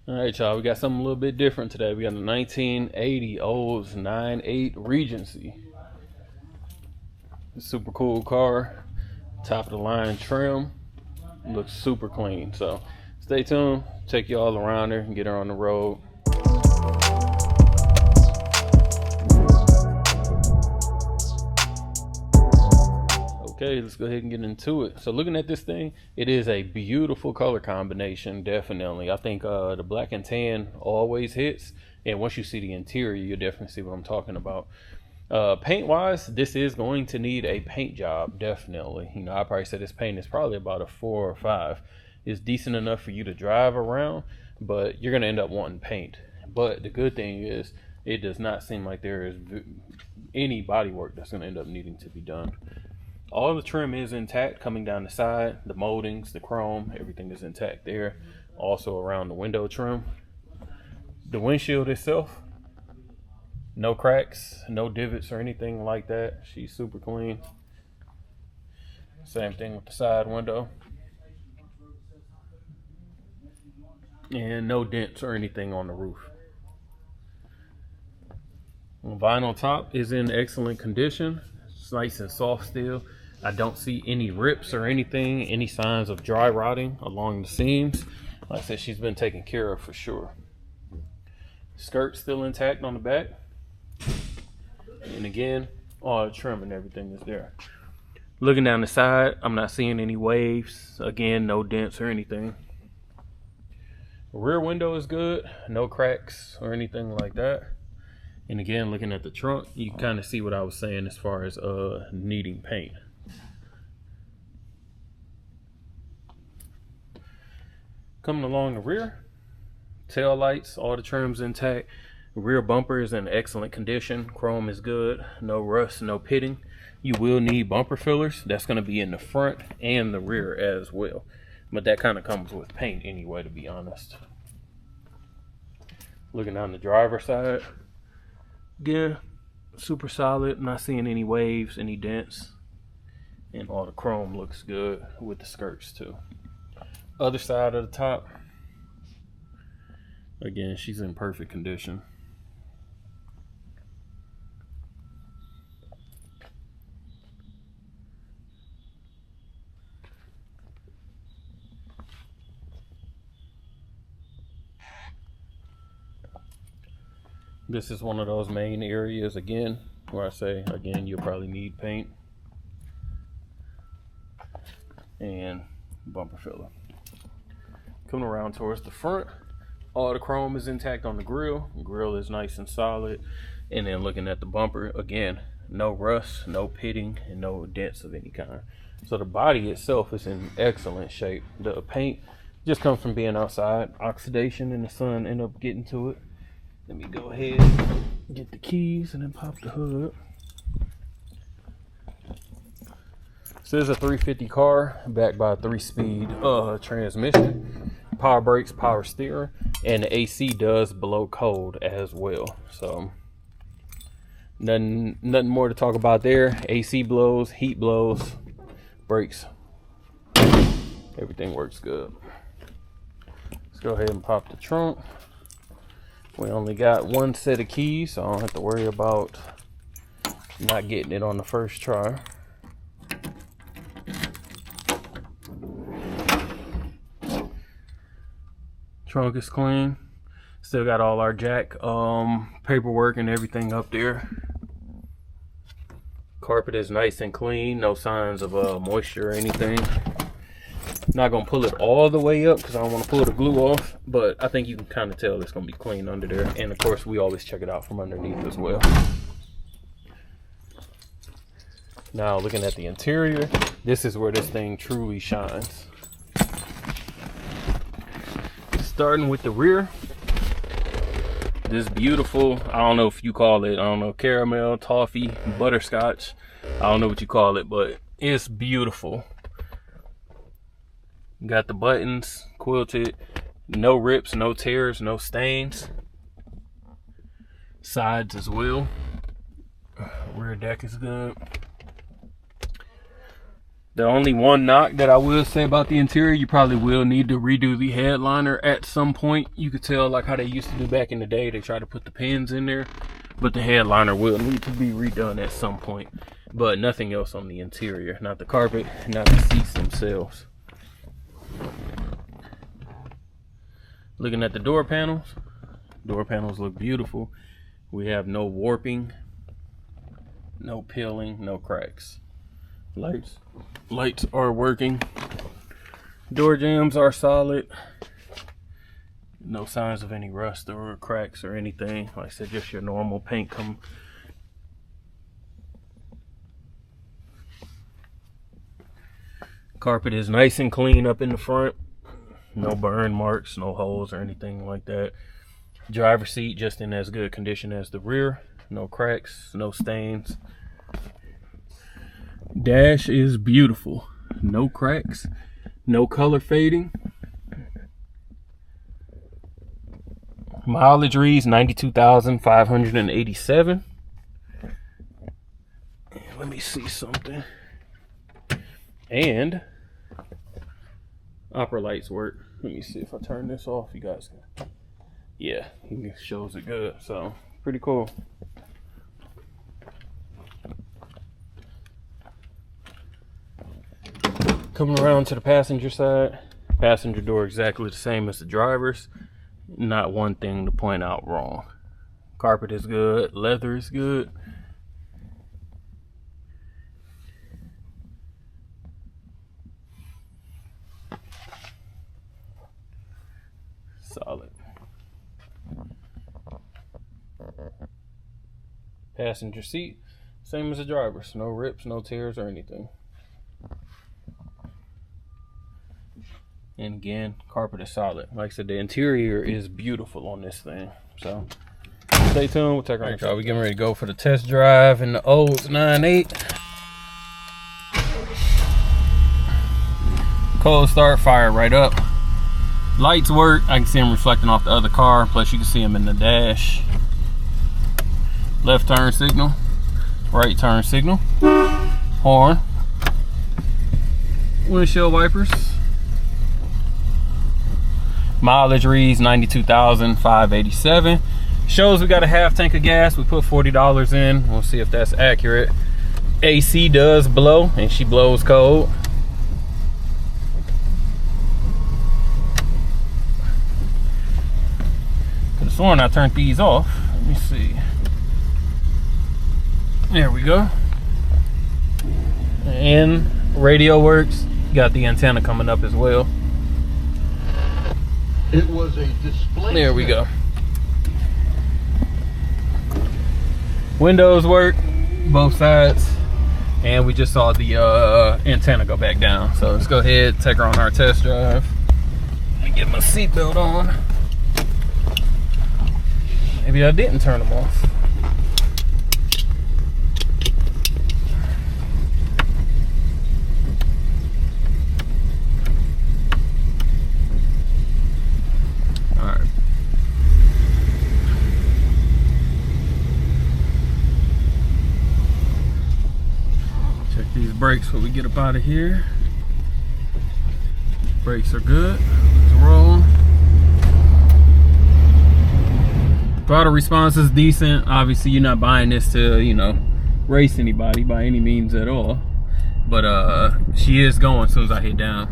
All right, y'all, we got something a little bit different today. We got a 1980 Olds 98 Regency. Super cool car, top of the line trim, looks super clean. So stay tuned, take you all around her and get her on the road. Okay, let's go ahead and get into it. So looking at this thing, it is a beautiful color combination, definitely. I think the black and tan always hits, and once you see the interior, you'll definitely see what I'm talking about. Paint wise, this is going to need a paint job, definitely. You know, I probably said this paint is probably about a 4 or 5. It's decent enough for you to drive around, but you're going to end up wanting paint. But the good thing is, it does not seem like there is any body work that's going to end up needing to be done. All the trim is intact coming down the side, the moldings, the chrome, everything is intact there. Also around the window trim. The windshield itself, no cracks, no divots or anything like that. She's super clean. Same thing with the side window. And no dents or anything on the roof. The vinyl top is in excellent condition. It's nice and soft still. I don't see any rips or anything, any signs of dry rotting along the seams. Like I said, she's been taken care of for sure. Skirt still intact on the back. And again, all the trim and everything is there. Looking down the side, I'm not seeing any waves. Again, no dents or anything. Rear window is good, no cracks or anything like that. And again, looking at the trunk, you kind of see what I was saying as far as needing paint. Coming along the rear, tail lights, all the trims intact. Rear bumper is in excellent condition. Chrome is good, no rust, no pitting. You will need bumper fillers. That's going to be in the front and the rear as well. But that kind of comes with paint anyway, to be honest. Looking down the driver's side, again, super solid. Not seeing any waves, any dents. And all the chrome looks good with the skirts too. Other side of the top, again, she's in perfect condition. This is one of those main areas again where I say, again, you'll probably need paint and bumper filler. Coming around towards the front, all the chrome is intact on the grill. The grill is nice and solid. And then looking at the bumper, again, no rust, no pitting, and no dents of any kind. So the body itself is in excellent shape. The paint just comes from being outside. Oxidation in the sun end up getting to it. Let me go ahead, get the keys, and then pop the hood. This is a 350 car backed by a 3-speed transmission. Power brakes, power steering, and the AC does blow cold as well. So nothing more to talk about there. AC blows, heat blows, brakes, everything works good. Let's go ahead and pop the trunk. We only got one set of keys, so I don't have to worry about not getting it on the first try. Trunk is clean. Still got all our jack paperwork and everything up there. Carpet is nice and clean, no signs of moisture or anything. Not gonna pull it all the way up because I don't want to pull the glue off, but I think you can kind of tell it's gonna be clean under there. And of course, we always check it out from underneath as well. Now looking at the interior, this is where this thing truly shines. Starting with the rear, this beautiful, I don't know if you call it, I don't know, caramel, toffee, butterscotch, I don't know what you call it, but it's beautiful. Got the buttons quilted, no rips, no tears, no stains. Sides as well. Rear deck is good. The only one knock that I will say about the interior, you probably will need to redo the headliner at some point. You could tell like how they used to do back in the day. They try to put the pins in there, but the headliner will need to be redone at some point. But nothing else on the interior, not the carpet, not the seats themselves. Looking at the door panels look beautiful. We have no warping, no peeling, no cracks. Lights are working. Door jambs are solid. No signs of any rust or cracks or anything. Like I said, just your normal paint come. Carpet is nice and clean up in the front. No burn marks, no holes or anything like that. Driver's seat just in as good condition as the rear. No cracks, no stains. Dash is beautiful. No cracks, no color fading. Mileage reads 92,587. Let me see something. And upper lights work. Let me see if I turn this off, you guys can. Yeah, it shows it good, so pretty cool. Coming around to the passenger side, passenger door exactly the same as the driver's. Not one thing to point out wrong. Carpet is good, leather is good. Solid. Passenger seat, same as the driver's. No rips, no tears or anything. And again, carpet is solid. Like I said, the interior is beautiful on this thing. So stay tuned. We'll take our y'all. We getting ready to go for the test drive in the Olds 98. Cold start, fire right up. Lights work. I can see them reflecting off the other car. Plus you can see them in the dash. Left turn signal, right turn signal, horn, windshield wipers. Mileage reads 92,587. Shows we got a half tank of gas. We put $40 in. We'll see if that's accurate. AC does blow, and she blows cold. Could have sworn I turned these off. Let me see. There we go. And radio works. Got the antenna coming up as well. It was a display. There we go. Windows work, both sides. And we just saw the antenna go back down. So let's go ahead, take her on our test drive. Let me get my seatbelt on. Maybe I didn't turn them off. Brakes before we get up out of here. Brakes are good. Let's roll. Throttle response is decent. Obviously you're not buying this to, you know, race anybody by any means at all, but she is going as soon as I hit down.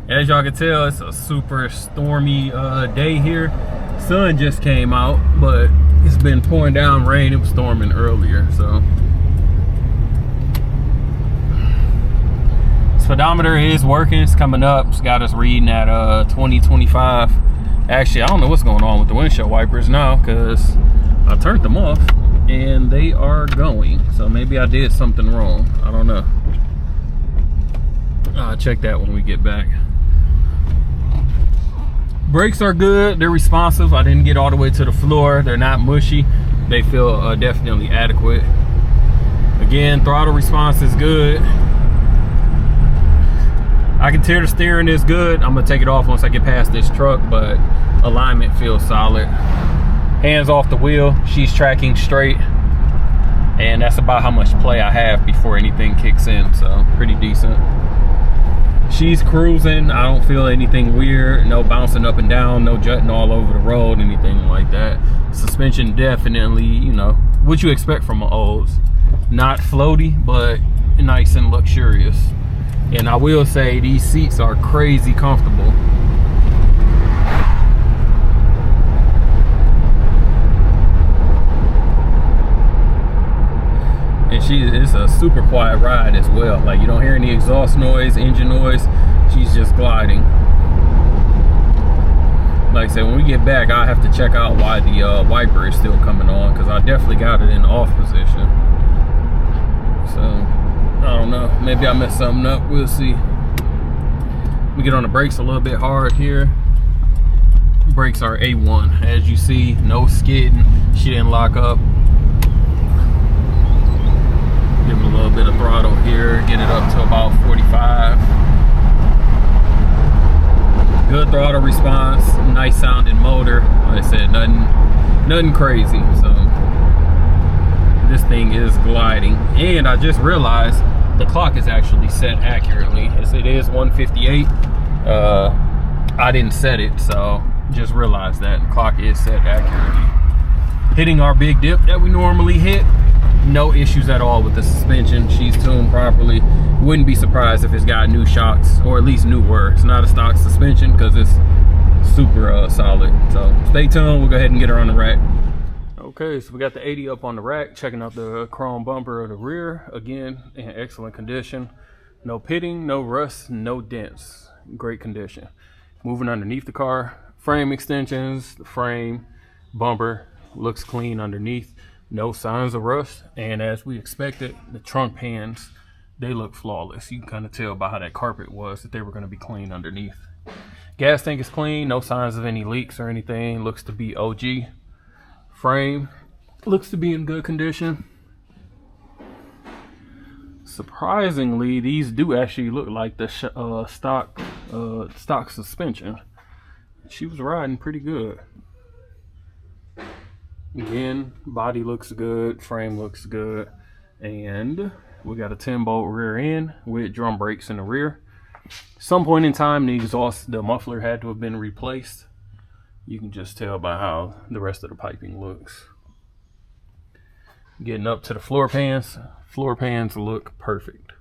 As y'all can tell, it's a super stormy day here. Sun just came out, but it's been pouring down rain. It was storming earlier, so speedometer is working. It's coming up. It's got us reading at 20, 25. Actually, I don't know what's going on with the windshield wipers now because I turned them off and they are going. So maybe I did something wrong. I don't know. I'll check that when we get back. Brakes are good. They're responsive. I didn't get all the way to the floor. They're not mushy. They feel definitely adequate. Again, throttle response is good. I can tell the steering is good. I'm gonna take it off once I get past this truck, but alignment feels solid. Hands off the wheel, she's tracking straight. And that's about how much play I have before anything kicks in, so pretty decent. She's cruising. I don't feel anything weird. No bouncing up and down, no jutting all over the road, anything like that. Suspension definitely, you know, what you expect from an Olds. Not floaty, but nice and luxurious. And I will say these seats are crazy comfortable. And it's a super quiet ride as well. Like, you don't hear any exhaust noise, engine noise. She's just gliding. Like I said, when we get back, I'll have to check out why the wiper is still coming on, because I definitely got it in off position. So I don't know, maybe I messed something up. We'll see. We get on the brakes a little bit hard here. Brakes are A1. As you see, no skidding. She didn't lock up. Give them a little bit of throttle here, get it up to about 45. Good throttle response, nice sounding motor. Like I said, nothing crazy. So this thing is gliding. And I just realized the clock is actually set accurately. It is 1:58. I didn't set it, so just realized that the clock is set accurately. Hitting our big dip that we normally hit. No issues at all with the suspension. She's tuned properly. Wouldn't be surprised if it's got new shocks, or at least newer. It's not a stock suspension because it's super solid. So stay tuned. We'll go ahead and get her on the rack. Okay, so we got the 80 up on the rack. Checking out the chrome bumper of the rear. Again, in excellent condition. No pitting, no rust, no dents. Great condition. Moving underneath the car. Frame extensions, the frame, bumper looks clean underneath. No signs of rust, and as we expected, the trunk pans, they look flawless. You can kind of tell by how that carpet was that they were going to be clean underneath. Gas tank is clean, no signs of any leaks or anything. Looks to be OG. Frame looks to be in good condition. Surprisingly, these do actually look like the stock suspension. She was riding pretty good. Again, body looks good, frame looks good, and we got a 10-bolt rear end with drum brakes in the rear. Some point in time, the muffler had to have been replaced. You can just tell by how the rest of the piping looks. Getting up to the floor pans look perfect.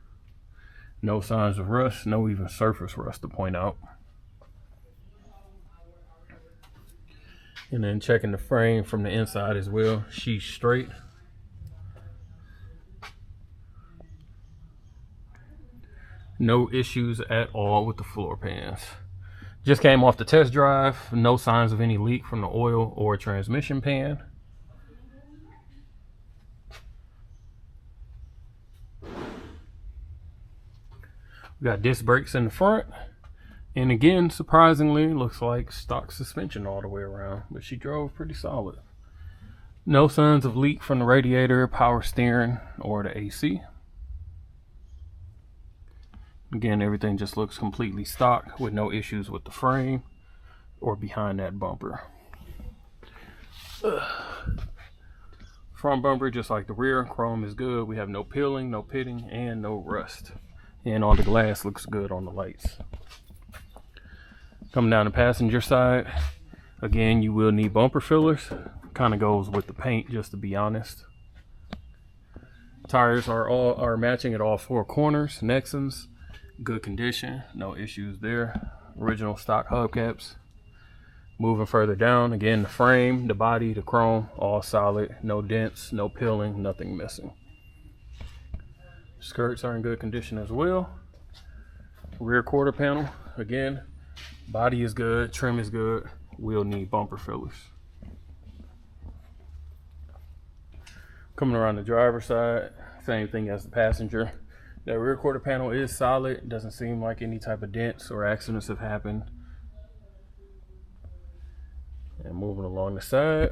No signs of rust, no even surface rust to point out. And then checking the frame from the inside as well. She's straight. No issues at all with the floor pans. Just came off the test drive. No signs of any leak from the oil or transmission pan. We got disc brakes in the front. And again, surprisingly, looks like stock suspension all the way around, but she drove pretty solid. No signs of leak from the radiator, power steering, or the AC. Again, everything just looks completely stock with no issues with the frame or behind that bumper. Front bumper, just like the rear, chrome is good. We have no peeling, no pitting, and no rust. And all the glass looks good on the lights. Coming down the passenger side, again, you will need bumper fillers. Kind of goes with the paint, just to be honest. Tires are matching at all four corners. Nexans, good condition, no issues there. Original stock hubcaps. Moving further down, again, the frame, the body, the chrome, all solid. No dents, no peeling, nothing missing. Skirts are in good condition as well. Rear quarter panel, again, body is good, trim is good. We'll need bumper fillers. Coming around the driver's side, same thing as the passenger. That rear quarter panel is solid. It doesn't seem like any type of dents or accidents have happened. And moving along the side.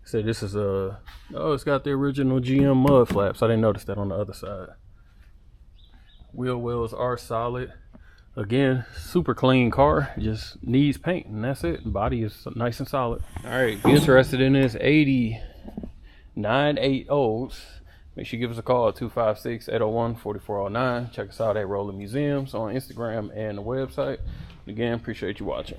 So this is it's got the original GM mud flaps. I didn't notice that on the other side. Wheel wells are solid. Again, super clean car, just needs paint, and that's it. Body is nice and solid. All right, if you're interested in this 89 Olds, make sure you give us a call at 256-801-4409. Check us out at Rolling Museums on Instagram and the website. Again, appreciate you watching.